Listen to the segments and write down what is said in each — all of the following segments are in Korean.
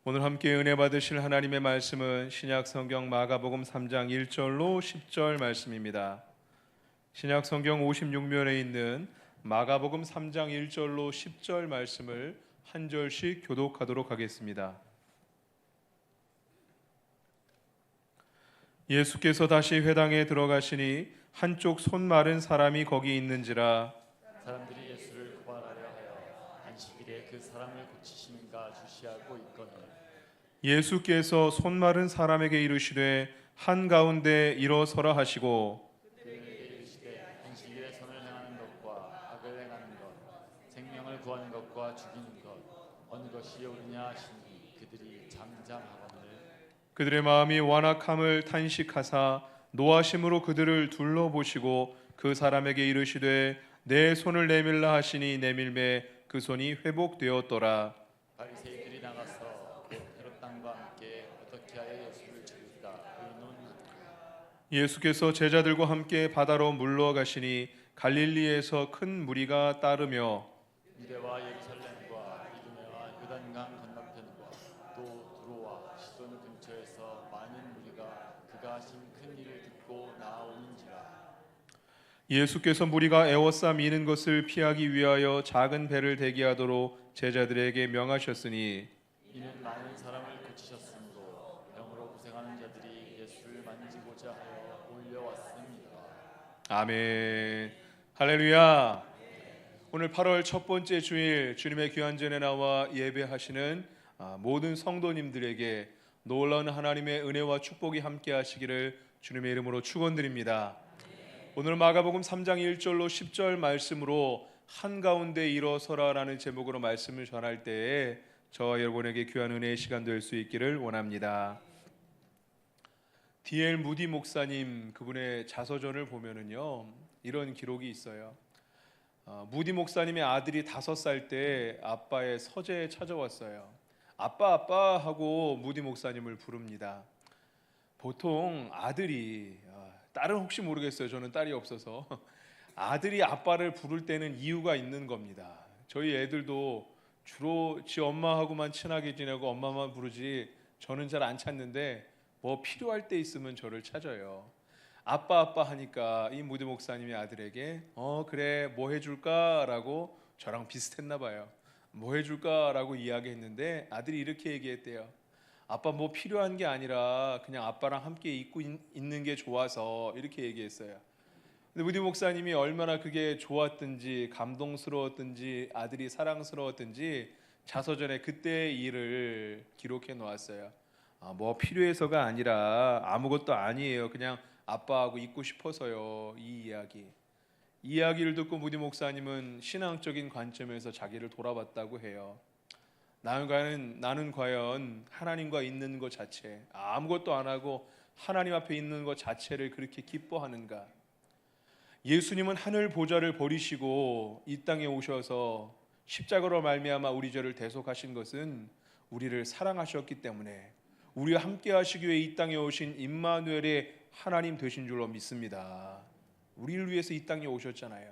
오늘 함께 은혜 받으실 하나님의 말씀은 신약 성경 마가복음 3장 1절로 10절 말씀입니다. 신약 성경 56면에 있는 마가복음 3장 1절로 10절 말씀을 한 절씩 교독하도록 하겠습니다. 예수께서 다시 회당에 들어가시니 한쪽 손 마른 사람이 거기 있는지라. 사람들이 예수를 고발하려 하여 안식일에 그 사람을 고치시는가 주시하고 있거늘 예수께서 손 마른 사람에게 이르시되 한가운데 일어서라 하시고 그에게 이르시되 안식일에 선을 행하는 것과 악을 행하는 것 생명을 구하는 것과 죽이는 것 어느 것이 옳으냐 하시니 그들이 잠잠하거늘 그들의 마음이 완악함을 탄식하사 노하심으로 그들을 둘러보시고 그 사람에게 이르시되 내 손을 내밀라 하시니 내밀매 그 손이 회복되었더라. 바리새인들이 나가서 곧 헤롯 당과 함께 어떻게 하여 예수를 죽일까 의논하니 예수께서 제자들과 함께 바다로 물러가시니 갈릴리에서 큰 무리가 따르며 유대와 예루살렘과 이두메와 요단강 건너편과 또 두로와 시돈 근처에서 많은 무리가 그가 하신 큰 일을 듣고 나아오는지라 예수께서 무리가 에워싸 미는 것을 피하기 위하여 작은 배를 대기하도록 제자들에게 명하셨으니 이는 많은 사람을 고치셨으므로 병으로 고생하는 자들이 예수를 만지고자 하여 몰려왔습니다. 아멘. 할렐루야. 오늘 8월 첫 번째 주일 주님의 귀한 전에 나와 예배하시는 모든 성도님들에게 놀라운 하나님의 은혜와 축복이 함께 하시기를 주님의 이름으로 축원드립니다. 오늘 마가복음 3장 1절로 10절 말씀으로 한가운데 일어서라라는 제목으로 말씀을 전할 때에 저와 여러분에게 귀한 은혜의 시간 될 수 있기를 원합니다. D.L. 무디 목사님 그분의 자서전을 보면은요 이런 기록이 있어요. 무디 목사님의 아들이 5살 때 아빠의 서재에 찾아왔어요. 아빠 아빠 하고 무디 목사님을 부릅니다. 보통 아들이 딸은 혹시 모르겠어요. 저는 딸이 없어서 아들이 아빠를 부를 때는 이유가 있는 겁니다. 저희 애들도 주로 지 엄마하고만 친하게 지내고 엄마만 부르지 저는 잘 안 찾는데 뭐 필요할 때 있으면 저를 찾아요. 아빠 아빠 하니까 이 무디 목사님의 아들에게 그래 뭐 해줄까라고 저랑 비슷했나 봐요. 뭐 해줄까라고 이야기했는데 아들이 이렇게 얘기했대요. 아빠 뭐 필요한 게 아니라 그냥 아빠랑 함께 있고 있는 게 좋아서 이렇게 얘기했어요. 근데 무디 목사님이 얼마나 그게 좋았든지 감동스러웠든지 아들이 사랑스러웠든지 자서전에 그때의 일을 기록해 놓았어요. 뭐 필요해서가 아니라 아무것도 아니에요. 그냥 아빠하고 있고 싶어서요. 이 이야기를 듣고 무디 목사님은 신앙적인 관점에서 자기를 돌아봤다고 해요. 나는 과연 하나님과 있는 것 자체, 아무것도 안 하고 하나님 앞에 있는 것 자체를 그렇게 기뻐하는가? 예수님은 하늘 보좌를 버리시고 이 땅에 오셔서 십자가로 말미암아 우리 죄를 대속하신 것은 우리를 사랑하셨기 때문에 우리와 함께 하시기 위해 이 땅에 오신 임마누엘의 하나님 되신 줄로 믿습니다. 우리를 위해서 이 땅에 오셨잖아요.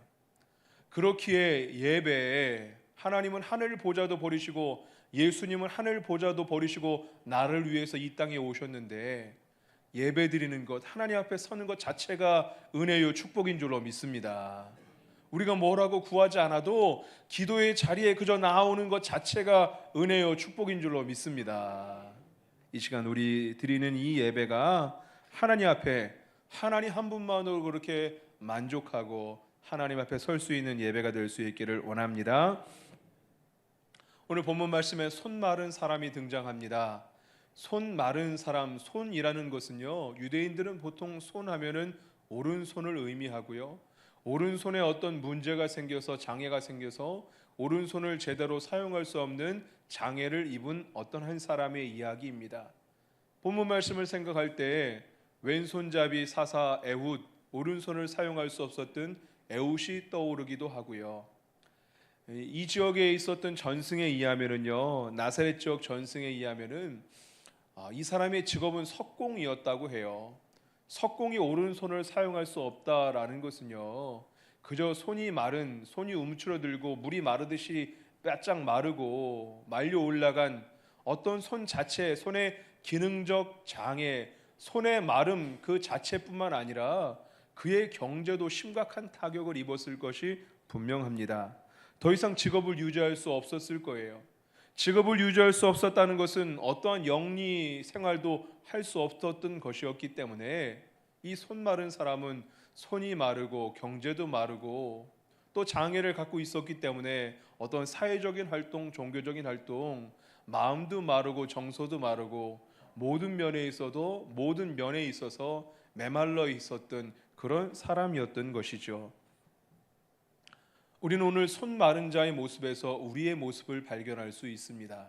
그렇기에 예배에 하나님은 하늘 보좌도 버리시고 예수님은 하늘 보좌도 버리시고 나를 위해서 이 땅에 오셨는데 예배드리는 것, 하나님 앞에 서는 것 자체가 은혜요 축복인 줄로 믿습니다. 우리가 뭐라고 구하지 않아도 기도의 자리에 그저 나오는 것 자체가 은혜요 축복인 줄로 믿습니다. 이 시간 우리 드리는 이 예배가 하나님 앞에 하나님 한 분만으로 그렇게 만족하고 하나님 앞에 설 수 있는 예배가 될 수 있기를 원합니다. 오늘 본문 말씀에 손 마른 사람이 등장합니다. 손 마른 사람, 손이라는 것은요 유대인들은 보통 손 하면은 오른손을 의미하고요 오른손에 어떤 문제가 생겨서 장애가 생겨서 오른손을 제대로 사용할 수 없는 장애를 입은 어떤 한 사람의 이야기입니다. 본문 말씀을 생각할 때 왼손잡이 사사 에훗, 오른손을 사용할 수 없었던 에훗이 떠오르기도 하고요. 이 지역에 있었던 전승에 의하면은요, 나사렛 지역 전승에 의하면은 이 사람의 직업은 석공이었다고 해요. 석공이 오른손을 사용할 수 없다라는 것은요, 그저 손이 움츠러들고 물이 마르듯이 바짝 마르고 말려 올라간 어떤 손 자체, 손의 기능적 장애, 손의 마름 그 자체뿐만 아니라 그의 경제도 심각한 타격을 입었을 것이 분명합니다. 더 이상 직업을 유지할 수 없었을 거예요. 직업을 유지할 수 없었다는 것은 어떠한 영리 생활도 할 수 없었던 것이었기 때문에 이 손 마른 사람은 손이 마르고 경제도 마르고 또 장애를 갖고 있었기 때문에 어떤 사회적인 활동, 종교적인 활동, 마음도 마르고 정서도 마르고 모든 면에 있어서 메말라 있었던 그런 사람이었던 것이죠. 우리는 오늘 손 마른 자의 모습에서 우리의 모습을 발견할 수 있습니다.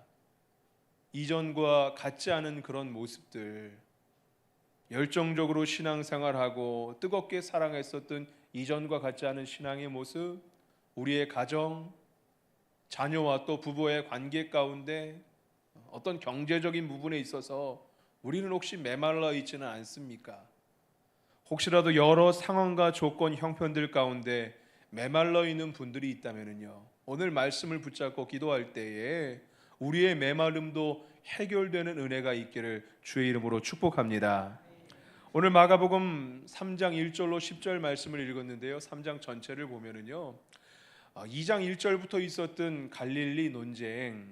이전과 같지 않은 그런 모습들, 열정적으로 신앙생활하고 뜨겁게 사랑했었던 이전과 같지 않은 신앙의 모습, 우리의 가정, 자녀와 또 부부의 관계 가운데 어떤 경제적인 부분에 있어서 우리는 혹시 메말라 있지는 않습니까? 혹시라도 여러 상황과 조건, 형편들 가운데 메말라 있는 분들이 있다면요, 오늘 말씀을 붙잡고 기도할 때에 우리의 메마름도 해결되는 은혜가 있기를 주의 이름으로 축복합니다. 오늘 마가복음 3장 1절로 10절 말씀을 읽었는데요, 3장 전체를 보면은요, 2장 1절부터 있었던 갈릴리 논쟁이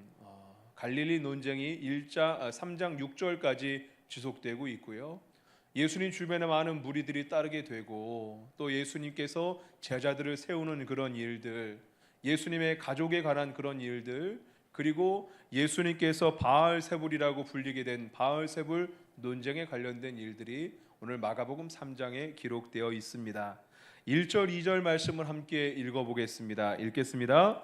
3장 6절까지 지속되고 있고요. 예수님 주변에 많은 무리들이 따르게 되고 또 예수님께서 제자들을 세우는 그런 일들, 예수님의 가족에 관한 그런 일들, 그리고 예수님께서 바알세불이라고 불리게 된 바알세불 논쟁에 관련된 일들이 오늘 마가복음 3장에 기록되어 있습니다. 1절 2절 말씀을 함께 읽어보겠습니다. 읽겠습니다.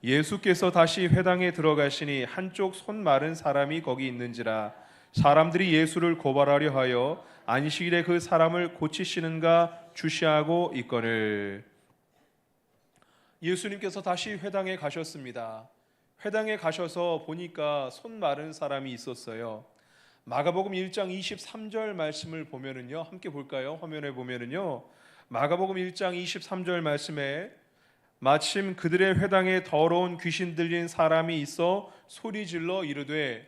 예수께서 다시 회당에 들어가시니 한쪽 손 마른 사람이 거기 있는지라 사람들이 예수를 고발하려 하여 안식일에 그 사람을 고치시는가 주시하고 있거늘. 예수님께서 다시 회당에 가셨습니다. 회당에 가셔서 보니까 손 마른 사람이 있었어요. 마가복음 1장 23절 말씀을 보면은요, 함께 볼까요? 화면에 보면은요, 마가복음 1장 23절 말씀에 마침 그들의 회당에 더러운 귀신 들린 사람이 있어 소리질러 이르되,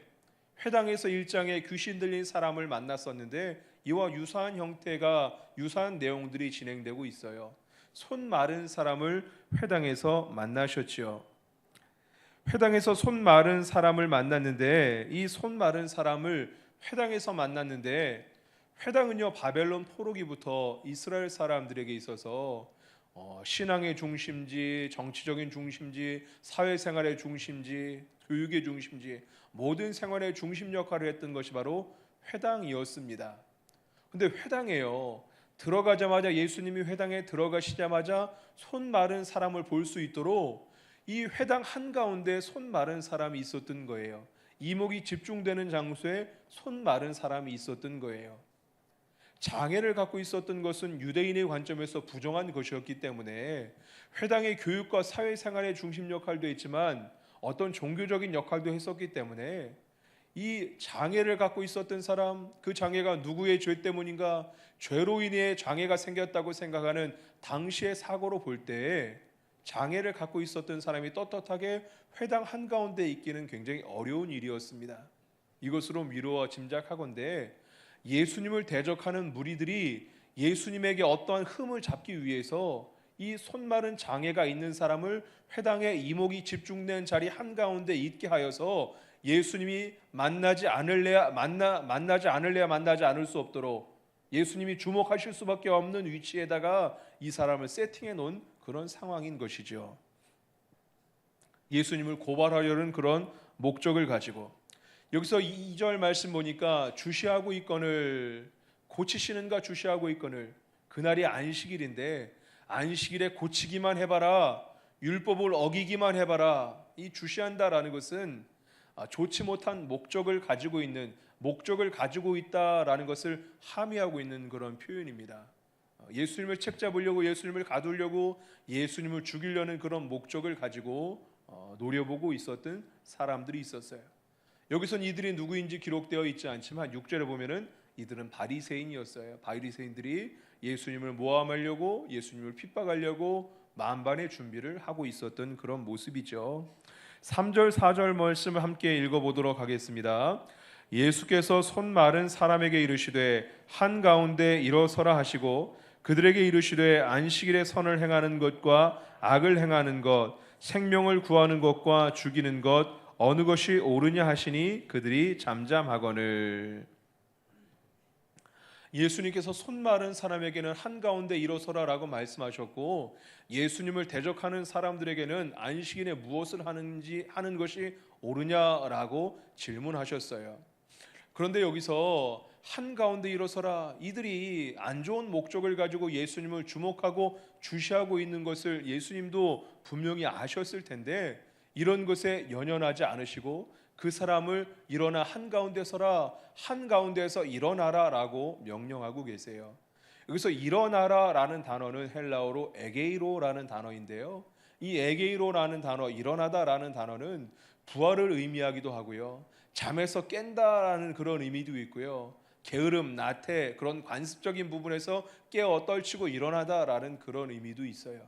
회당에서 1장에 귀신 들린 사람을 만났었는데 이와 유사한 내용들이 진행되고 있어요. 손 마른 사람을 회당에서 만나셨지요. 회당에서 손 마른 사람을 만났는데, 이 손 마른 사람을 회당에서 만났는데, 회당은요, 바벨론 포로기부터 이스라엘 사람들에게 있어서 신앙의 중심지, 정치적인 중심지, 사회생활의 중심지, 교육의 중심지, 모든 생활의 중심 역할을 했던 것이 바로 회당이었습니다. 근데 회당에요, 들어가자마자, 예수님이 회당에 들어가시자마자 손 마른 사람을 볼 수 있도록 이 회당 한가운데 손 마른 사람이 있었던 거예요. 이목이 집중되는 장소에 손 마른 사람이 있었던 거예요. 장애를 갖고 있었던 것은 유대인의 관점에서 부정한 것이었기 때문에 회당의 교육과 사회생활의 중심 역할도 했지만 어떤 종교적인 역할도 했었기 때문에 이 장애를 갖고 있었던 사람, 그 장애가 누구의 죄 때문인가, 죄로 인해 장애가 생겼다고 생각하는 당시의 사고로 볼 때 장애를 갖고 있었던 사람이 떳떳하게 회당 한가운데 있기는 굉장히 어려운 일이었습니다. 이것으로 미루어 짐작하건대 예수님을 대적하는 무리들이 예수님에게 어떠한 흠을 잡기 위해서 이 손 마른 장애가 있는 사람을 회당에 이목이 집중된 자리 한가운데 있게 하여서 예수님이 만나지 않을 수 없도록 예수님이 주목하실 수밖에 없는 위치에다가 이 사람을 세팅해 놓은 그런 상황인 것이죠. 예수님을 고발하려는 그런 목적을 가지고, 여기서 2절 말씀 보니까 주시하고 있거늘, 고치시는가 주시하고 있거늘, 그날이 안식일인데 안식일에 고치기만 해봐라, 율법을 어기기만 해봐라, 이 주시한다라는 것은 좋지 못한 목적을 가지고 있다라는 것을 함의하고 있는 그런 표현입니다. 예수님을 책잡으려고, 예수님을 가두려고, 예수님을 죽이려는 그런 목적을 가지고 노려보고 있었던 사람들이 있었어요. 여기선 이들이 누구인지 기록되어 있지 않지만 6절에 보면은 이들은 바리새인이었어요. 바리새인들이 예수님을 모함하려고, 예수님을 핍박하려고 만반의 준비를 하고 있었던 그런 모습이죠. 3절 4절 말씀을 함께 읽어보도록 하겠습니다. 예수께서 손 마른 사람에게 이르시되 한가운데 일어서라 하시고 그들에게 이르시되 안식일에 선을 행하는 것과 악을 행하는 것 생명을 구하는 것과 죽이는 것 어느 것이 옳으냐 하시니 그들이 잠잠하거늘. 예수님께서 손 마른 사람에게는 한가운데 일어서라라고 말씀하셨고 예수님을 대적하는 사람들에게는 안식일에 무엇을 하는 것이 옳으냐라고 질문하셨어요. 그런데 여기서 한가운데 일어서라, 이들이 안 좋은 목적을 가지고 예수님을 주목하고 주시하고 있는 것을 예수님도 분명히 아셨을 텐데 이런 것에 연연하지 않으시고 그 사람을 일어나 한가운데 서라, 한가운데에서 일어나라 라고 명령하고 계세요. 여기서 일어나라 라는 단어는 헬라어로 에게이로라는 단어인데요, 이 에게이로라는 단어, 일어나다 라는 단어는 부활을 의미하기도 하고요, 잠에서 깬다라는 그런 의미도 있고요, 게으름, 나태, 그런 관습적인 부분에서 깨어 떨치고 일어나다라는 그런 의미도 있어요.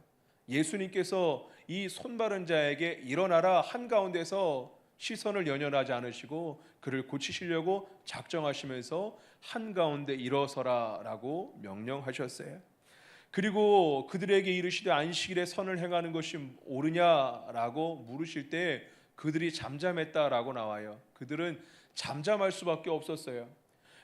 예수님께서 이 손바른 자에게 일어나라, 한가운데서 시선을 연연하지 않으시고 그를 고치시려고 작정하시면서 한가운데 일어서라라고 명령하셨어요. 그리고 그들에게 이르시되 안식일에 선을 행하는 것이 옳으냐라고 물으실 때 그들이 잠잠했다라고 나와요. 그들은 잠잠할 수밖에 없었어요.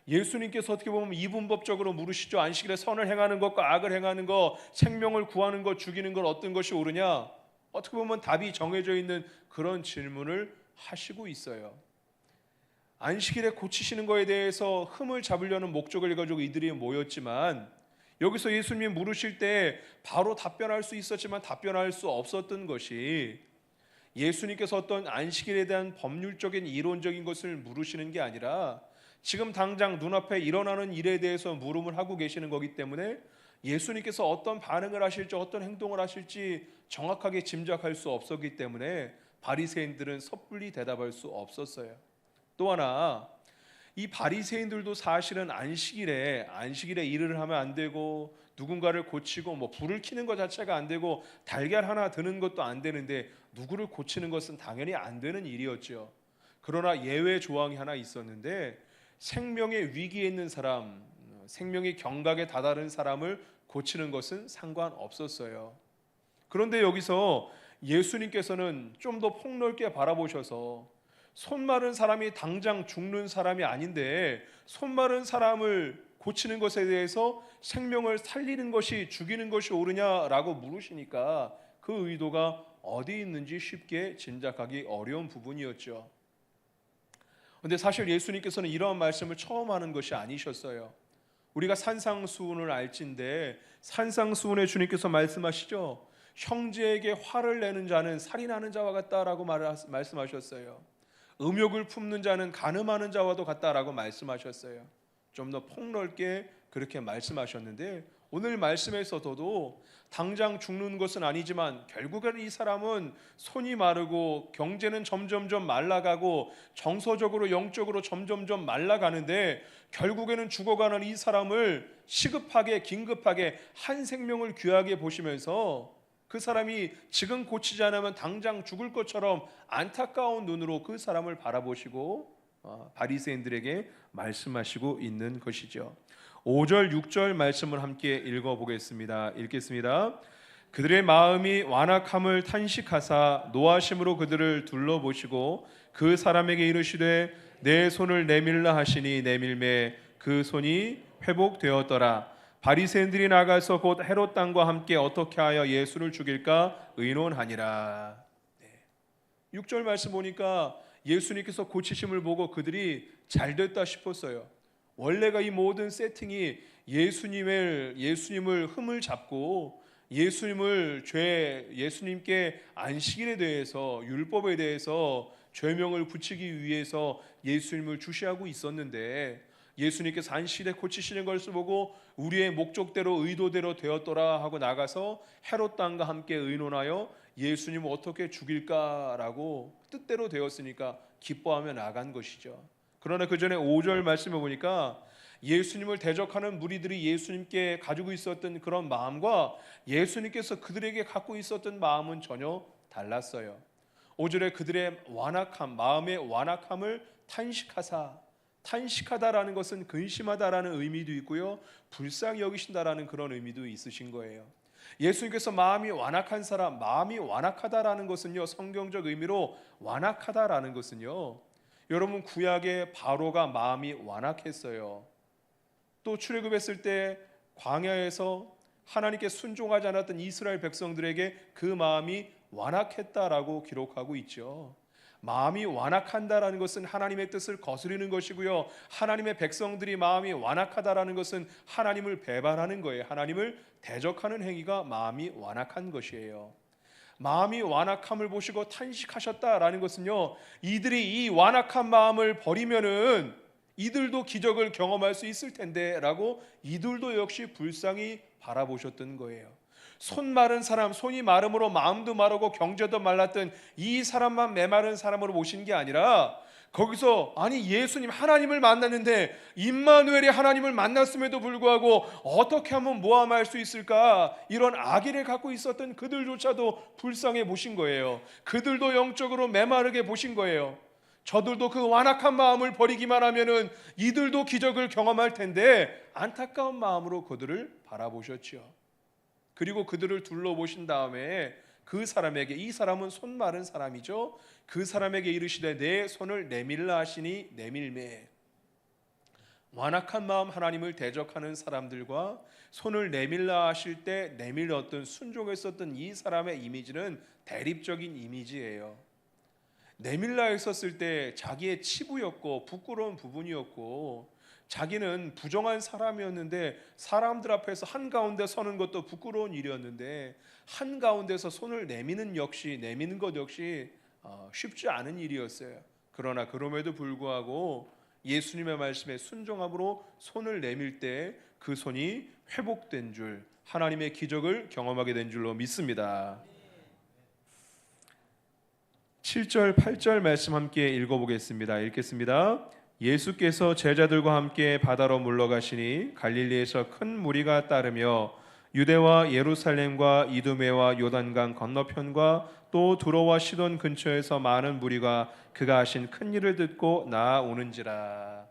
예수님께서 어떻게 보면 이분법적으로 물으시죠. 안식일에 선을 행하는 것과 악을 행하는 것, 생명을 구하는 것, 죽이는 것 어떤 것이 옳으냐? 어떻게 보면 답이 정해져 있는 그런 질문을 하시고 있어요. 안식일에 고치시는 것에 대해서 흠을 잡으려는 목적을 가지고 이들이 모였지만 여기서 예수님이 물으실 때 바로 답변할 수 있었지만 답변할 수 없었던 것이 예수님께서 어떤 안식일에 대한 법률적인 이론적인 것을 물으시는 게 아니라 지금 당장 눈앞에 일어나는 일에 대해서 물음을 하고 계시는 거기 때문에 예수님께서 어떤 반응을 하실지 어떤 행동을 하실지 정확하게 짐작할 수 없었기 때문에 바리새인들은 섣불리 대답할 수 없었어요. 또 하나, 이 바리새인들도 사실은 안식일에 일을 하면 안 되고 누군가를 고치고 불을 켜는 것 자체가 안 되고 달걀 하나 드는 것도 안 되는데 누구를 고치는 것은 당연히 안 되는 일이었죠. 그러나 예외 조항이 하나 있었는데 생명의 위기에 있는 사람, 생명의 경각에 다다른 사람을 고치는 것은 상관없었어요. 그런데 여기서 예수님께서는 좀 더 폭넓게 바라보셔서 손 마른 사람이 당장 죽는 사람이 아닌데 손 마른 사람을 고치는 것에 대해서 생명을 살리는 것이 죽이는 것이 옳으냐라고 물으시니까 그 의도가 어디 있는지 쉽게 짐작하기 어려운 부분이었죠. 그런데 사실 예수님께서는 이러한 말씀을 처음 하는 것이 아니셨어요. 우리가 산상수훈을 알진데 산상수훈에 주님께서 말씀하시죠. 형제에게 화를 내는 자는 살인하는 자와 같다라고 말씀하셨어요. 음욕을 품는 자는 간음하는 자와도 같다라고 말씀하셨어요. 좀 더 폭넓게 그렇게 말씀하셨는데 오늘 말씀에서도 당장 죽는 것은 아니지만 결국에는 이 사람은 손이 마르고 경제는 점점점 말라가고 정서적으로 영적으로 점점점 말라가는데 결국에는 죽어가는 이 사람을 시급하게 긴급하게 한 생명을 귀하게 보시면서 그 사람이 지금 고치지 않으면 당장 죽을 것처럼 안타까운 눈으로 그 사람을 바라보시고 바리새인들에게 말씀하시고 있는 것이죠. 5절 6절 말씀을 함께 읽어보겠습니다. 읽겠습니다. 그들의 마음이 완악함을 탄식하사 노하심으로 그들을 둘러보시고 그 사람에게 이르시되 내 손을 내밀라 하시니 내밀매 그 손이 회복되었더라. 바리새인들이 나가서 곧 헤롯 당과 함께 어떻게 하여 예수를 죽일까 의논하니라. 6절 말씀 보니까 예수님께서 고치심을 보고 그들이 잘됐다 싶었어요. 원래가 이 모든 세팅이 예수님을 흠을 잡고 예수님께 안식일에 대해서 율법에 대해서 죄명을 붙이기 위해서 예수님을 주시하고 있었는데 예수님께서 안식일에 고치시는 것을 보고 우리의 목적대로 의도대로 되었더라 하고 나가서 헤롯 당과 함께 의논하여 예수님을 어떻게 죽일까라고 뜻대로 되었으니까 기뻐하며 나간 것이죠. 그러나 그 전에 5절 말씀을 보니까 예수님을 대적하는 무리들이 예수님께 가지고 있었던 그런 마음과 예수님께서 그들에게 갖고 있었던 마음은 전혀 달랐어요. 5절에 그들의 완악함, 마음의 완악함을 탄식하다라는 것은 근심하다라는 의미도 있고요, 불쌍히 여기신다라는 그런 의미도 있으신 거예요. 예수님께서 마음이 완악한 사람, 마음이 완악하다라는 것은요, 성경적 의미로 완악하다라는 것은요, 여러분 구약의 바로가 마음이 완악했어요. 또 출애굽했을 때 광야에서 하나님께 순종하지 않았던 이스라엘 백성들에게 그 마음이 완악했다라고 기록하고 있죠. 마음이 완악한다라는 것은 하나님의 뜻을 거스르는 것이고요, 하나님의 백성들이 마음이 완악하다라는 것은 하나님을 배반하는 거예요. 하나님을 대적하는 행위가 마음이 완악한 것이에요. 마음이 완악함을 보시고 탄식하셨다라는 것은요, 이들이 이 완악한 마음을 버리면은 이들도 기적을 경험할 수 있을 텐데 라고 이들도 역시 불쌍히 바라보셨던 거예요. 손 마른 사람, 손이 마름으로 마음도 마르고 경제도 말랐던 이 사람만 메마른 사람으로 보신 게 아니라, 거기서 아니 예수님 하나님을 만났는데 임마누엘이 하나님을 만났음에도 불구하고 어떻게 하면 모함할 수 있을까, 이런 악의를 갖고 있었던 그들조차도 불쌍해 보신 거예요. 그들도 영적으로 메마르게 보신 거예요. 저들도 그 완악한 마음을 버리기만 하면은 이들도 기적을 경험할 텐데 안타까운 마음으로 그들을 바라보셨죠. 그리고 그들을 둘러보신 다음에 그 사람에게, 이 사람은 손 마른 사람이죠, 그 사람에게 이르시되 내 손을 내밀라 하시니 내밀매. 완악한 마음 하나님을 대적하는 사람들과 손을 내밀라 하실 때 내밀었던, 순종했었던 이 사람의 이미지는 대립적인 이미지예요. 내밀라 했었을 때 자기의 치부였고 부끄러운 부분이었고, 자기는 부정한 사람이었는데 사람들 앞에서 한가운데 서는 것도 부끄러운 일이었는데, 한가운데서 손을 내미는 것 역시 쉽지 않은 일이었어요. 그러나 그럼에도 불구하고 예수님의 말씀에 순종함으로 손을 내밀 때 그 손이 회복된 줄, 하나님의 기적을 경험하게 된 줄로 믿습니다. 7절 8절 말씀 함께 읽어보겠습니다. 읽겠습니다. 예수께서 제자들과 함께 바다로 물러가시니 갈릴리에서 큰 무리가 따르며 유대와 예루살렘과 이두메와 요단강 건너편과 또 두로와 시돈 근처에서 많은 무리가 그가 하신 큰 일을 듣고 나아오는지라.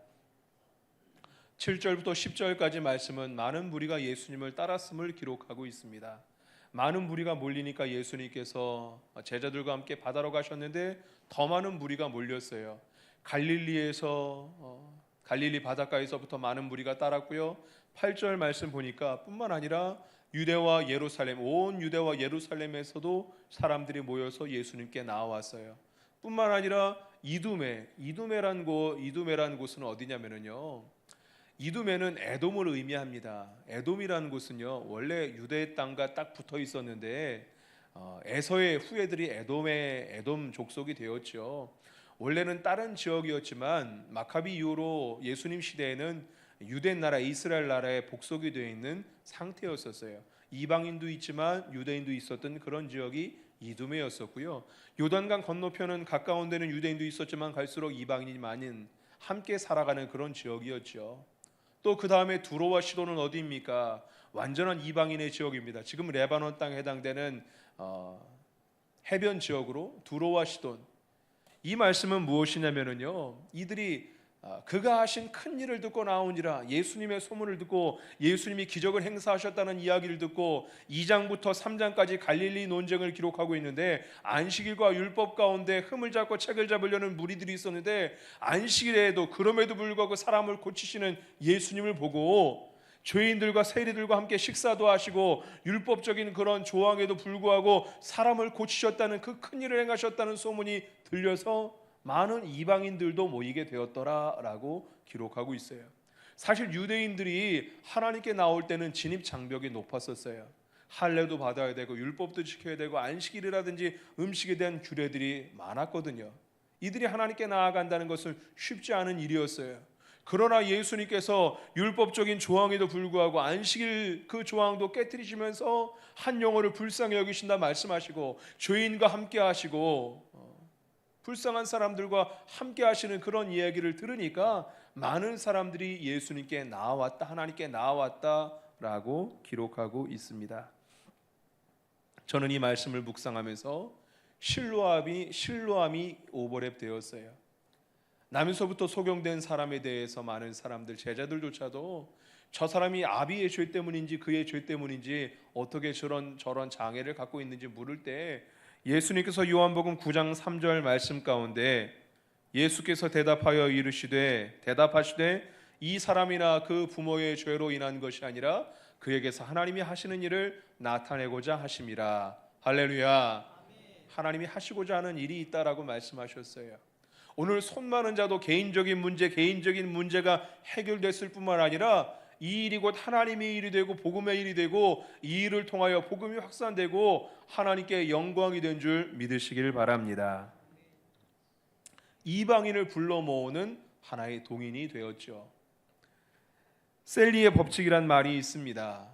7절부터 10절까지 말씀은 많은 무리가 예수님을 따랐음을 기록하고 있습니다. 많은 무리가 몰리니까 예수님께서 제자들과 함께 바다로 가셨는데 더 많은 무리가 몰렸어요. 갈릴리 바닷가에서부터 많은 무리가 따랐고요. 8절 말씀 보니까 뿐만 아니라 유대와 예루살렘, 온 유대와 예루살렘에서도 사람들이 모여서 예수님께 나와왔어요. 뿐만 아니라 이두메란 곳은 어디냐면요, 이두메는 에돔을 의미합니다. 에돔이라는 곳은요, 원래 유대의 땅과 딱 붙어 있었는데 에서의 후예들이 에돔 족속이 되었죠. 원래는 다른 지역이었지만 마카비 이후로 예수님 시대에는 유대 나라, 이스라엘 나라의 복속이 되어 있는 상태였었어요. 이방인도 있지만 유대인도 있었던 그런 지역이 이두메였었고요. 요단강 건너편은 가까운 데는 유대인도 있었지만 갈수록 이방인이 많은, 함께 살아가는 그런 지역이었죠. 또 그 다음에 두로와 시돈은 어디입니까? 완전한 이방인의 지역입니다. 지금 레바논 땅에 해당되는 해변 지역으로 두로와 시돈. 이 말씀은 무엇이냐면요, 이들이 그가 하신 큰 일을 듣고 나오니라, 예수님의 소문을 듣고 예수님이 기적을 행사하셨다는 이야기를 듣고 2장부터 3장까지 갈릴리 논쟁을 기록하고 있는데, 안식일과 율법 가운데 흠을 잡고 책을 잡으려는 무리들이 있었는데 안식일에도 그럼에도 불구하고 사람을 고치시는 예수님을 보고 죄인들과 세리들과 함께 식사도 하시고 율법적인 그런 조항에도 불구하고 사람을 고치셨다는 그 큰 일을 행하셨다는 소문이 들려서 많은 이방인들도 모이게 되었더라라고 기록하고 있어요. 사실 유대인들이 하나님께 나올 때는 진입 장벽이 높았었어요. 할례도 받아야 되고 율법도 지켜야 되고 안식일이라든지 음식에 대한 규례들이 많았거든요. 이들이 하나님께 나아간다는 것은 쉽지 않은 일이었어요. 그러나 예수님께서 율법적인 조항에도 불구하고 안식일 그 조항도 깨뜨리시면서 한 영혼을 불쌍히 여기신다 말씀하시고 죄인과 함께 하시고 불쌍한 사람들과 함께 하시는 그런 이야기를 들으니까 많은 사람들이 예수님께 나아왔다, 하나님께 나아왔다라고 기록하고 있습니다. 저는 이 말씀을 묵상하면서 실로암이 오버랩 되었어요. 나면서부터 소경된 사람에 대해서 많은 사람들, 제자들조차도 저 사람이 아비의 죄 때문인지 그의 죄 때문인지 어떻게 저런 장애를 갖고 있는지 물을 때 예수님께서 요한복음 9장 3절 말씀 가운데 예수께서 대답하시되 이 사람이나 그 부모의 죄로 인한 것이 아니라 그에게서 하나님이 하시는 일을 나타내고자 하심이라. 할렐루야. 하나님이 하시고자 하는 일이 있다라고 말씀하셨어요. 오늘 손 많은 자도 개인적인 문제가 해결됐을 뿐만 아니라 이 일이 곧 하나님의 일이 되고 복음의 일이 되고 이 일을 통하여 복음이 확산되고 하나님께 영광이 된 줄 믿으시길 바랍니다. 이방인을 불러 모으는 하나의 동인이 되었죠. 셀리의 법칙이란 말이 있습니다.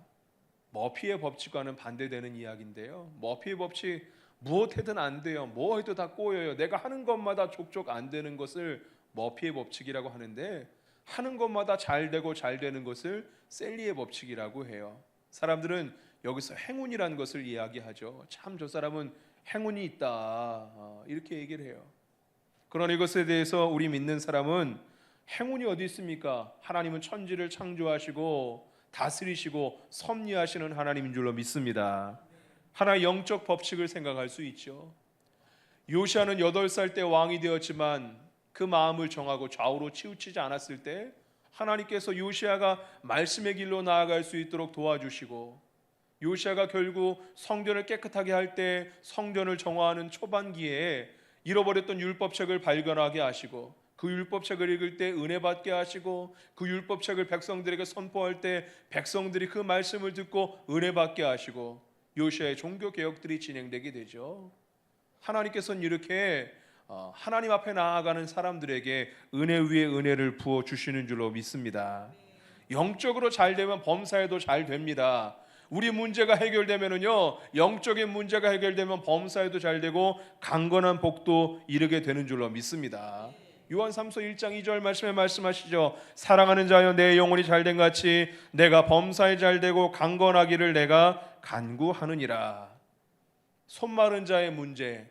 머피의 법칙과는 반대되는 이야기인데요. 머피의 법칙, 무엇해든 안 돼요. 뭐 해도 다 꼬여요. 내가 하는 것마다 족족 안 되는 것을 머피의 법칙이라고 하는데, 하는 것마다 잘 되고 잘 되는 것을 셀리의 법칙이라고 해요. 사람들은 여기서 행운이라는 것을 이야기하죠. 참 저 사람은 행운이 있다, 이렇게 얘기를 해요. 그러나 이것에 대해서 우리 믿는 사람은 행운이 어디 있습니까? 하나님은 천지를 창조하시고 다스리시고 섭리하시는 하나님인 줄로 믿습니다. 하나의 영적 법칙을 생각할 수 있죠. 요시아는 8살 때 왕이 되었지만 그 마음을 정하고 좌우로 치우치지 않았을 때 하나님께서 요시아가 말씀의 길로 나아갈 수 있도록 도와주시고, 요시아가 결국 성전을 깨끗하게 할 때 성전을 정화하는 초반기에 잃어버렸던 율법책을 발견하게 하시고, 그 율법책을 읽을 때 은혜 받게 하시고, 그 율법책을 백성들에게 선포할 때 백성들이 그 말씀을 듣고 은혜 받게 하시고, 요시아의 종교 개혁들이 진행되게 되죠. 하나님께서는 이렇게 하나님 앞에 나아가는 사람들에게 은혜 위에 은혜를 부어 주시는 줄로 믿습니다. 영적으로 잘 되면 범사에도 잘 됩니다. 우리 문제가 해결되면은요, 영적인 문제가 해결되면 범사에도 잘 되고 강건한 복도 이르게 되는 줄로 믿습니다. 요한 3서 1장 2절 말씀에 말씀하시죠. 사랑하는 자여, 내 영혼이 잘된 같이 내가 범사에 잘되고 강건하기를 내가 간구하느니라. 손 마른 자의 문제,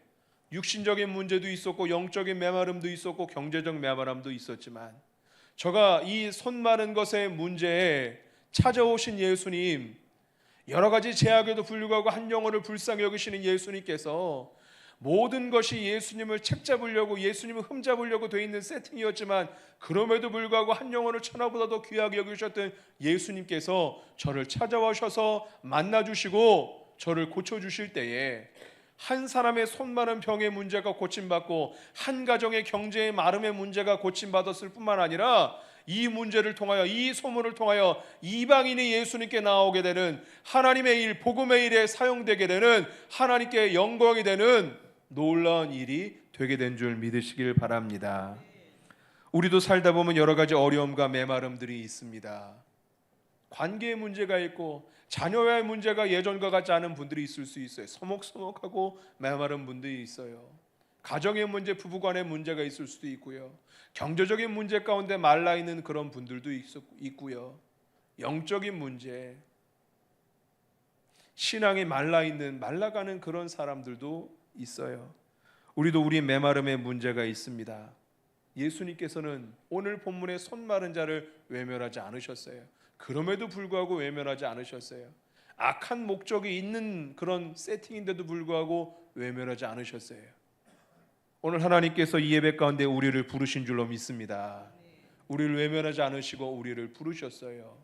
육신적인 문제도 있었고 영적인 메마름도 있었고 경제적 메마름도 있었지만, 저가 이 손 마른 것의 문제에 찾아오신 예수님, 여러 가지 제약에도 불구하고 한 영혼을 불쌍히 여기시는 예수님께서 모든 것이 예수님을 책잡으려고, 예수님을 흠잡으려고 되어 있는 세팅이었지만, 그럼에도 불구하고 한 영혼을 천하보다 더 귀하게 여기셨던 예수님께서 저를 찾아오셔서 만나주시고 저를 고쳐주실 때에 한 사람의 손 마른 병의 문제가 고침받고 한 가정의 경제의 마름의 문제가 고침받았을 뿐만 아니라 이 문제를 통하여, 이 소문을 통하여 이방인이 예수님께 나오게 되는, 하나님의 일, 복음의 일에 사용되게 되는, 하나님께 영광이 되는 놀라운 일이 되게 된 줄 믿으시길 바랍니다. 우리도 살다 보면 여러 가지 어려움과 메마름들이 있습니다. 관계의 문제가 있고 자녀와의 문제가 예전과 같지 않은 분들이 있을 수 있어요. 서먹서먹하고 메마른 분들이 있어요. 가정의 문제, 부부간의 문제가 있을 수도 있고요. 경제적인 문제 가운데 말라있는 그런 분들도 있고요. 영적인 문제, 신앙이 말라가는 그런 사람들도 있어요. 우리도 우리 메마름의 문제가 있습니다. 예수님께서는 오늘 본문의 손 마른 자를 외면하지 않으셨어요. 그럼에도 불구하고 외면하지 않으셨어요. 악한 목적이 있는 그런 세팅인데도 불구하고 외면하지 않으셨어요. 오늘 하나님께서 이 예배 가운데 우리를 부르신 줄로 믿습니다. 우리를 외면하지 않으시고 우리를 부르셨어요.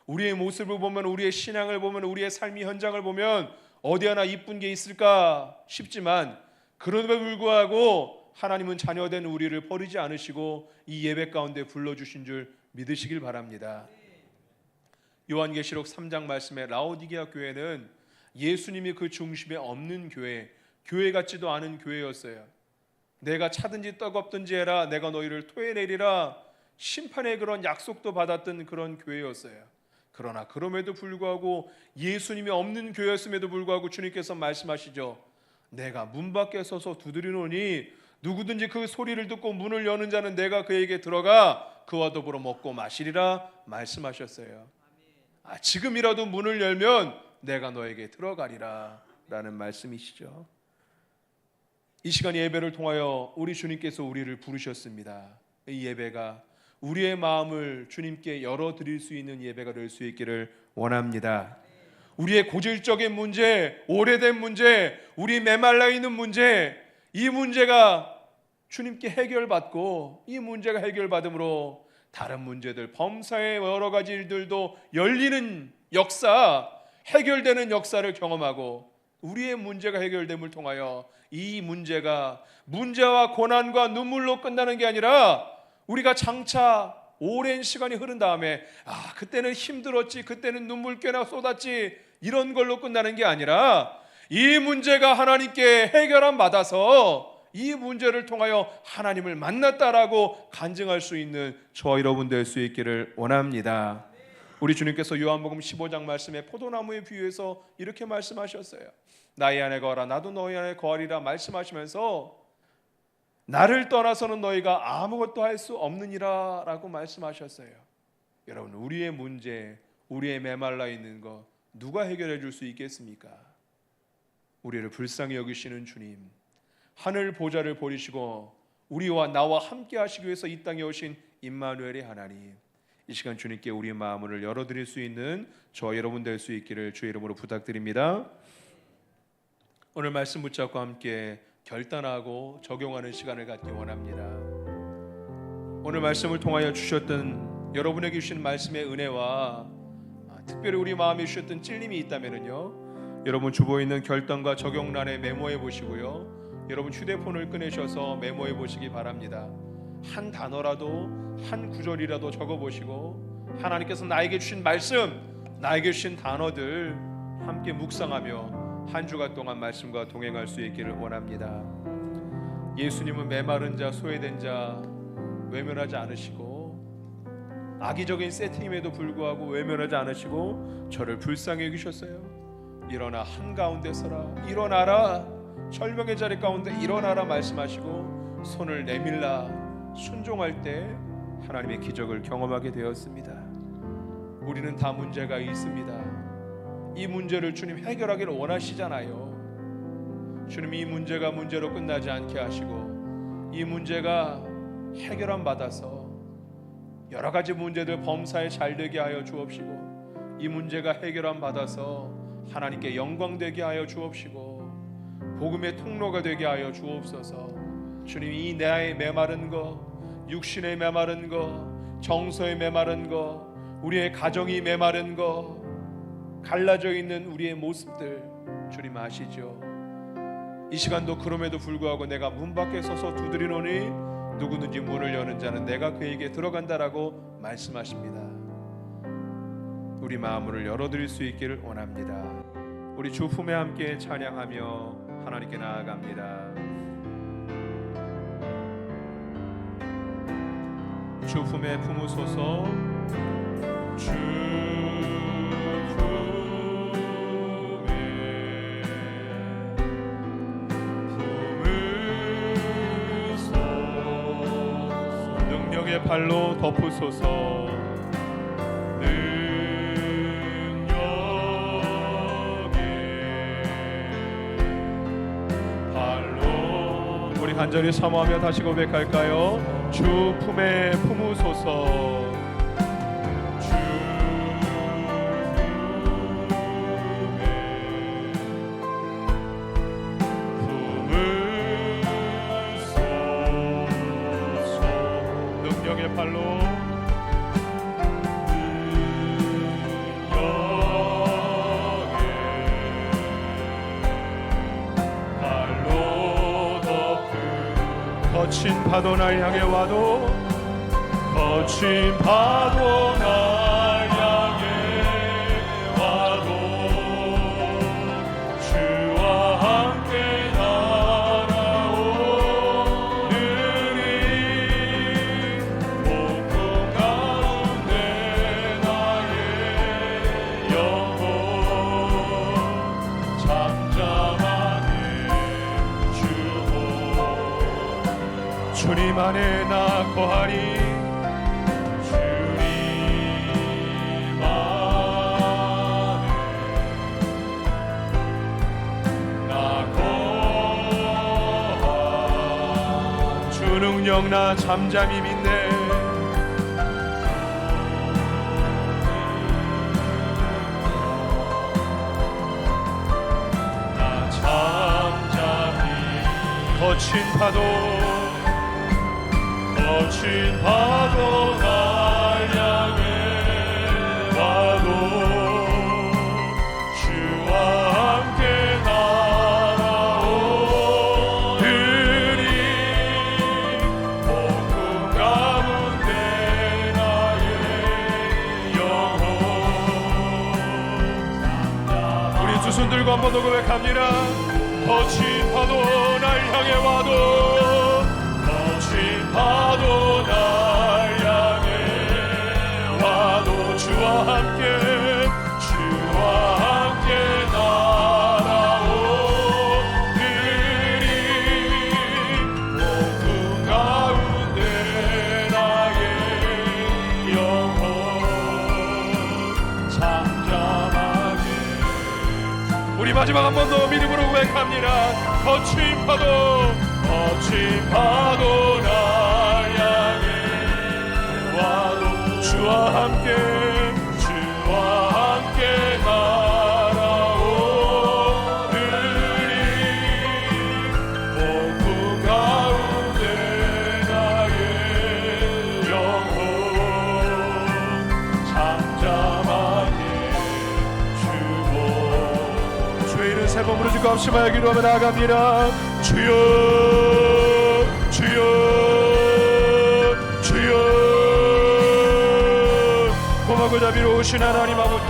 우리의 모습을 보면, 우리의 신앙을 보면, 우리의 삶의 현장을 보면 어디 하나 이쁜 게 있을까 싶지만, 그럼에도 불구하고 하나님은 자녀된 우리를 버리지 않으시고 이 예배 가운데 불러주신 줄 믿으시길 바랍니다. 요한계시록 3장 말씀에 라오디게아 교회는 예수님이 그 중심에 없는 교회 같지도 않은 교회였어요. 내가 차든지 떡없든지 해라, 내가 너희를 토해내리라, 심판의 그런 약속도 받았던 그런 교회였어요. 그러나 그럼에도 불구하고, 예수님이 없는 교회였음에도 불구하고 주님께서 말씀하시죠. 내가 문 밖에 서서 두드리노니 누구든지 그 소리를 듣고 문을 여는 자는 내가 그에게 들어가 그와 더불어 먹고 마시리라 말씀하셨어요. 지금이라도 문을 열면 내가 너에게 들어가리라 라는 말씀이시죠. 이 시간 예배를 통하여 우리 주님께서 우리를 부르셨습니다. 이 예배가 우리의 마음을 주님께 열어드릴 수 있는 예배가 될 수 있기를 원합니다. 우리의 고질적인 문제, 오래된 문제, 우리 메말라 있는 문제, 이 문제가 주님께 해결받고 이 문제가 해결받음으로 다른 문제들, 범사의 여러 가지 일들도 열리는 역사, 해결되는 역사를 경험하고 우리의 문제가 해결됨을 통하여 이 문제가 문제와 고난과 눈물로 끝나는 게 아니라 우리가 장차 오랜 시간이 흐른 다음에 그때는 힘들었지, 그때는 눈물 꽤나 쏟았지, 이런 걸로 끝나는 게 아니라 이 문제가 하나님께 해결함 받아서 이 문제를 통하여 하나님을 만났다라고 간증할 수 있는 저와 여러분 될 수 있기를 원합니다. 우리 주님께서 요한복음 15장 말씀에 포도나무에 비유해서 이렇게 말씀하셨어요. 나의 안에 거하라 나도 너희 안에 거하리라 말씀하시면서 나를 떠나서는 너희가 아무것도 할 수 없느니라 라고 말씀하셨어요. 여러분, 우리의 문제, 우리의 메말라 있는 거 누가 해결해 줄 수 있겠습니까? 우리를 불쌍히 여기시는 주님, 하늘 보좌를 버리시고 우리와 나와 함께 하시기 위해서 이 땅에 오신 임마누엘의 하나님, 이 시간 주님께 우리의 마음을 열어드릴 수 있는 저와 여러분 될 수 있기를 주의 이름으로 부탁드립니다. 오늘 말씀 붙잡고 함께 결단하고 적용하는 시간을 갖기 원합니다. 오늘 말씀을 통하여 주셨던 여러분에게 주신 말씀의 은혜와 특별히 우리 마음에 주셨던 찔림이 있다면요, 여러분 주보에 있는 결단과 적용란에 메모해 보시고요, 여러분 휴대폰을 꺼내셔서 메모해 보시기 바랍니다. 한 단어라도 한 구절이라도 적어 보시고 하나님께서 나에게 주신 말씀, 나에게 주신 단어들 함께 묵상하며 한 주간 동안 말씀과 동행할 수 있기를 원합니다. 예수님은 메마른 자, 소외된 자 외면하지 않으시고 악의적인 세팅임에도 불구하고 외면하지 않으시고 저를 불쌍히 여기셨어요. 일어나 한가운데 서라, 일어나라, 절명의 자리 가운데 일어나라 말씀하시고 손을 내밀라 순종할 때 하나님의 기적을 경험하게 되었습니다. 우리는 다 문제가 있습니다. 이 문제를 주님 해결하기를 원하시잖아요. 주님 이 문제가 문제로 끝나지 않게 하시고 이 문제가 해결함 받아서 여러 가지 문제들 범사에 잘 되게 하여 주옵시고 이 문제가 해결함 받아서 하나님께 영광 되게 하여 주옵시고 복음의 통로가 되게 하여 주옵소서. 주님 이 나의 메마른 거, 육신의 메마른 거, 정서의 메마른 거, 우리의 가정이 메마른 거, 갈라져 있는 우리의 모습들 주님 아시죠? 이 시간도 그럼에도 불구하고 내가 문 밖에 서서 두드리노니 누구든지 문을 여는 자는 내가 그에게 들어간다라고 말씀하십니다. 우리 마음을 열어드릴 수 있기를 원합니다. 우리 주 품에 함께 찬양하며 하나님께 나아갑니다. 주 품에 품으소서. 주 능력의 발로 덮으소서. 능력의 발로 우리 간절히 사모하며 다시 고백할까요? 주 품에 품으소서. 발로 거친 파도 날 향해 와도 거친 파도 날 향해 와도 주와 함께 날아오르니 폭풍 가운데 나의 영혼 잠잠하게 주고 주님 안에 나 거하리. 주님 분명 나 잠잠히 믿네. 나 잠잠히 거친 파도 날 향해 와도 주와 함께 날아오르니 폭풍 가운데 나의 영혼. 우리 두 손 들고 한 번 더 고백합니다. 거친 파도 날 향해 와도 파도 날 향해 와도 주와 함께 날아오르니 폭풍 가운데 나의 영혼 잠잠하게. 우리 마지막 한 번 더 믿음으로 고백합니다. 거친 파도 날 향해 와도 주와 함께 날아오르니 폭풍 가운데 나의 영혼 잠잠하게 주고. 주의 이름 세 번 부르짖고 합심하여 기도하며 나아갑니다. 주여 고마고 자비로우신 하나님 아버지,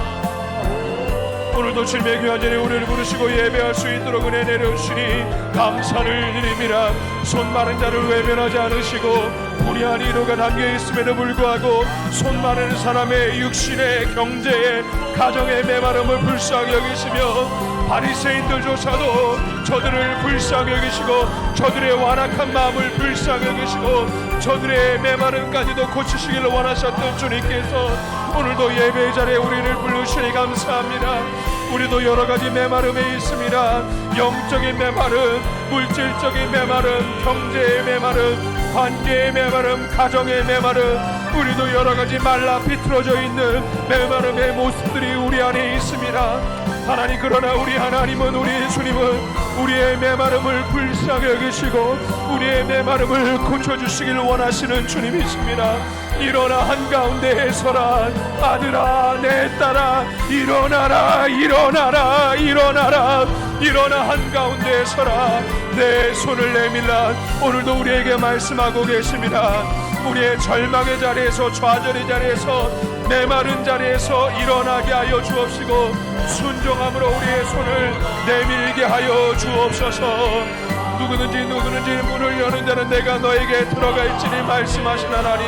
오늘도 주님의 귀한 자리에 우리를 부르시고 예배할 수 있도록 은혜 내려주시니 감사를 드립니다. 손 마른 자를 외면하지 않으시고 불의한 이유가 담겨있음에도 불구하고 손 마른 사람의 육신의 경제의 가정의 메마름을 불쌍히 여기시며 바리새인들조차도 저들을 불쌍히 여기시고 저들의 완악한 마음을 불쌍히 여기시고 저들의 메마름까지도 고치시기를 원하셨던 주님께서 오늘도 예배의 자리에 우리를 부르시니 감사합니다. 우리도 여러가지 메마름에 있습니다. 영적인 메마름, 물질적인 메마름, 경제의 메마름, 관계의 메마름, 가정의 메마름, 우리도 여러가지 말라 비틀어져 있는 메마름의 모습들이 우리 안에 있습니다. 하나님, 그러나 우리 하나님은, 우리 주님은 우리의 메마름을 불쌍히 여기시고 우리의 메마름을 고쳐주시길 원하시는 주님이십니다. 일어나 한가운데 서라. 아들아, 내 딸아, 일어나라, 일어나라, 일어나라. 일어나 한가운데 서라. 내 손을 내밀라. 오늘도 우리에게 말씀하고 계십니다. 우리의 절망의 자리에서, 좌절의 자리에서, 메마른 자리에서 일어나게 하여 주옵시고 순종함으로 우리의 손을 내밀게 하여 주옵소서. 누구든지 문을 여는 자는 내가 너에게 들어가 있지니 말씀하신 하나님,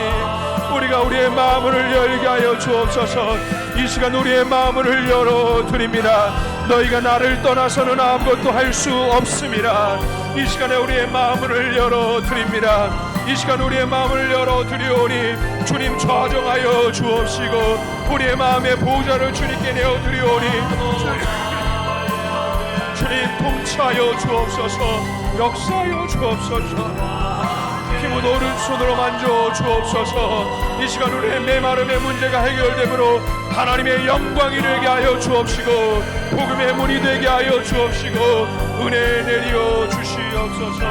우리가 우리의 마음을 열게 하여 주옵소서. 이 시간 우리의 마음을 열어드립니다. 너희가 나를 떠나서는 아무것도 할 수 없습니다. 이 시간에 우리의 마음을 열어드립니다. 이 시간 우리의 마음을 열어드리오니 주님 좌정하여 주옵시고 우리의 마음의 보호자를 주님께 내어드리오니 주님 통치하여 주옵소서. 역사하여 주옵소서. 힘은 오른손으로 만져 주옵소서. 이 시간 우리의 메마름의 문제가 해결되므로 하나님의 영광이 되게 하여 주옵시고 복음의 문이 되게 하여 주옵시고 은혜 내려 주시옵소서.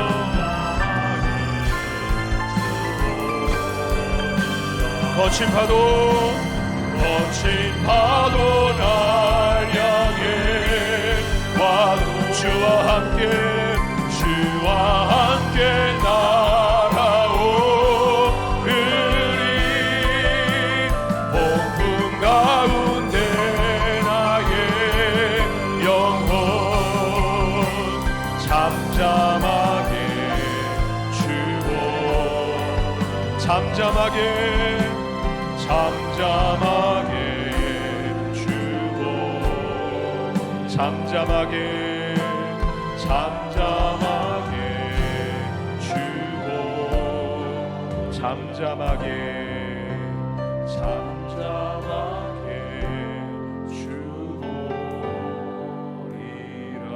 거친 파도 날 향해 와도 주와 함께 날아오르니 폭풍 가운데 나의 영혼 잠잠하게 주고 잠잠하게 주고 잠잠하게 주고 잠잠하게 주리라.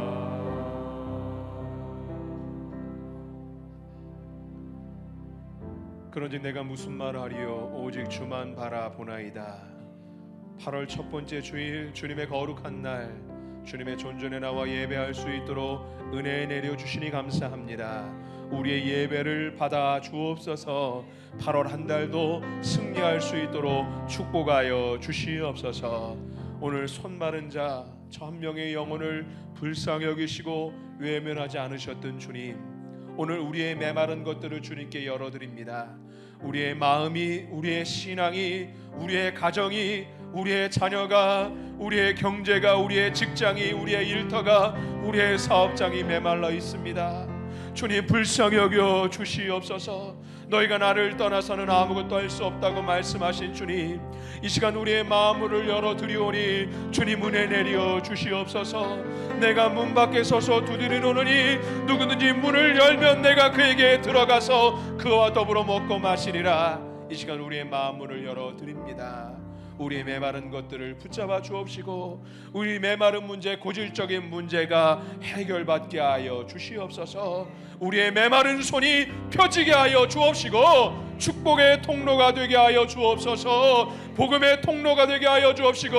그런지 내가 무슨 말하리요 오직 주만 바라보나이다. 8월 첫 번째 주일, 주님의 거룩한 날, 주님의 존전에 나와 예배할 수 있도록 은혜 내려주시니 감사합니다. 우리의 예배를 받아 주옵소서. 8월 한 달도 승리할 수 있도록 축복하여 주시옵소서. 오늘 손 마른 자 저 한 명의 영혼을 불쌍히 여기시고 외면하지 않으셨던 주님, 오늘 우리의 메마른 것들을 주님께 열어드립니다. 우리의 마음이, 우리의 신앙이, 우리의 가정이, 우리의 자녀가, 우리의 경제가, 우리의 직장이, 우리의 일터가, 우리의 사업장이 메말라 있습니다. 주님 불쌍히 여겨 주시옵소서. 너희가 나를 떠나서는 아무것도 할 수 없다고 말씀하신 주님, 이 시간 우리의 마음을 열어드리오니 주님 은혜 내려 주시옵소서. 내가 문 밖에 서서 두드리노니 누구든지 문을 열면 내가 그에게 들어가서 그와 더불어 먹고 마시리라. 이 시간 우리의 마음을 열어드립니다. 우리의 메마른 것들을 붙잡아 주옵시고 우리 메마른 문제, 고질적인 문제가 해결받게 하여 주시옵소서. 우리의 메마른 손이 펴지게 하여 주옵시고 축복의 통로가 되게 하여 주옵소서. 복음의 통로가 되게 하여 주옵시고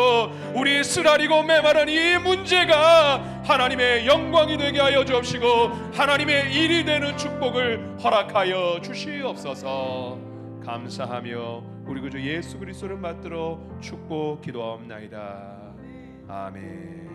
우리 쓰라리고 메마른 이 문제가 하나님의 영광이 되게 하여 주옵시고 하나님의 일이 되는 축복을 허락하여 주시옵소서. 감사하며 우리 구주 예수 그리스도를 받들어 축복 기도하옵나이다. 아멘.